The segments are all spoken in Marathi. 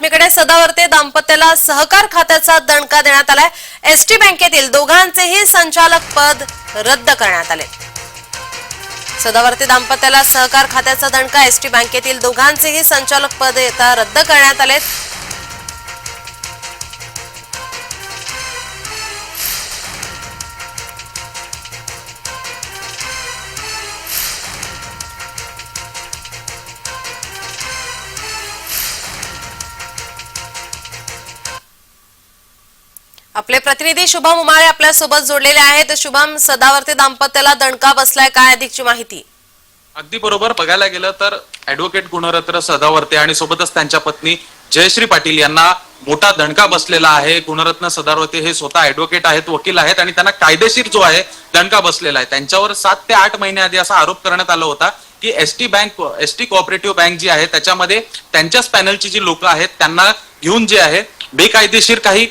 बातमीकडे सदावर्ते दाम्पत्याला सहकार खात्याचा दणका देण्यात आलाय। एसटी बँकेतील दोघांचेही संचालक पद रद्द करण्यात आले। सदावर्ते दाम्पत्याला सहकार खात्याचा दणका, एसटी बँकेतील दोघांचेही संचालक पद रद्द करण्यात आले। आपले प्रतिनिधी शुभम उमाळे आपल्या सोबत जोडलेले आहेत। शुभम, सदावर्ते दाम्पत्याला दणका बसलाय, काय अधिकची माहिती? अगदी बरोबर, बघायला गेलं तर ऍडव्होकेट गुणरत्न सदावर्ते आणि सोबतच त्यांच्या पत्नी जयश्री पाटील यांना मोठा दणका बसलेला आहे। गुणरत्न सदावर्ते हे स्वतः ऍडव्होकेट आहेत, वकील आहेत आणि त्यांना कायदेशीर जो आहे दणका बसलेला आहे। त्यांच्यावर 7 ते 8 महिने आधी असा आरोप करण्यात आला होता की एसटी कोऑपरेटिव्ह बँक जी आहे त्याच्यामध्ये त्यांच्याच पॅनलची जी लोक आहेत त्यांना घेऊन जे आहे बेकायदेशीर काही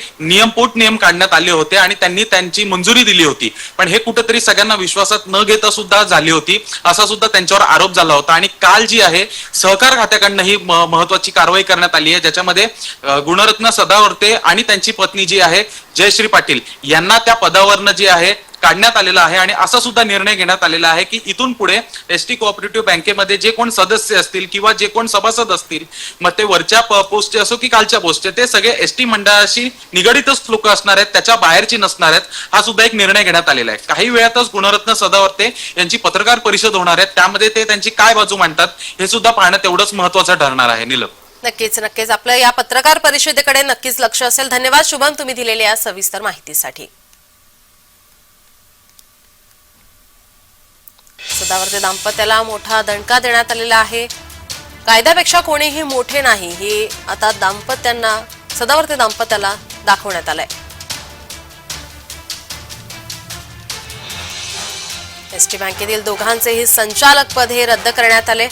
पोट नियम काढण्यात आले होते आणि त्यांनी त्यांची मंजुरी दिली होती, पण हे कुठेतरी सगळ्यांना विश्वासात न घेता सुद्धा झाली होती, असा सुद्धा त्यांच्यावर आरोप झाला होता। आणि काल जी आहे सहकार खात्याकडनं ही महत्वाची कारवाई करण्यात आली आहे, ज्याच्यामध्ये गुणरत्न सदावर्ते आणि त्यांची पत्नी जी आहे जयश्री पाटील यांना त्या पदावरनं जे आहे काढण्यात आलेला आहे। आणि असा सुद्धा निर्णय घेण्यात आलेला आहे की इथून पुढे एसटी कोऑपरेटिव्ह बँकेमध्ये जे कोण सदस्य असतील किंवा जे कोण सभासद असतील, मग ते वरच्या पोस्टचे असो की खालच्या पोस्टचे, ते सगळे एसटी मंडळाशी निगडीतच लोक असणार आहेत, त्याच्या बाहेरची नसणार आहेत। हा सुद्धा एक निर्णय घेण्यात आलेला आहे। काही वेळातच गुणरत्न सदावर्ते यांची पत्रकार परिषद होणार आहे, त्यामध्ये ते त्यांची काय बाजू मांडतात हे सुद्धा पाहणं तेवढंच महत्वाचं ठरणार आहे। नीलम, नक्कीच आपलं या पत्रकार परिषदेकडे नक्कीच लक्ष असेल। धन्यवाद शुभम, तुम्ही दिलेल्या सविस्तर माहितीसाठी। सदावर्ते दाम्पत्याला मोठा दणका देण्यात आलेला आहे। कायद्यापेक्षा कोणीही मोठे नाही हे आता सदावर्ते दाम्पत्याला दाखवण्यात आलंय। एसटी बँकेतील दोघांचेही संचालक पद हे रद्द करण्यात आले।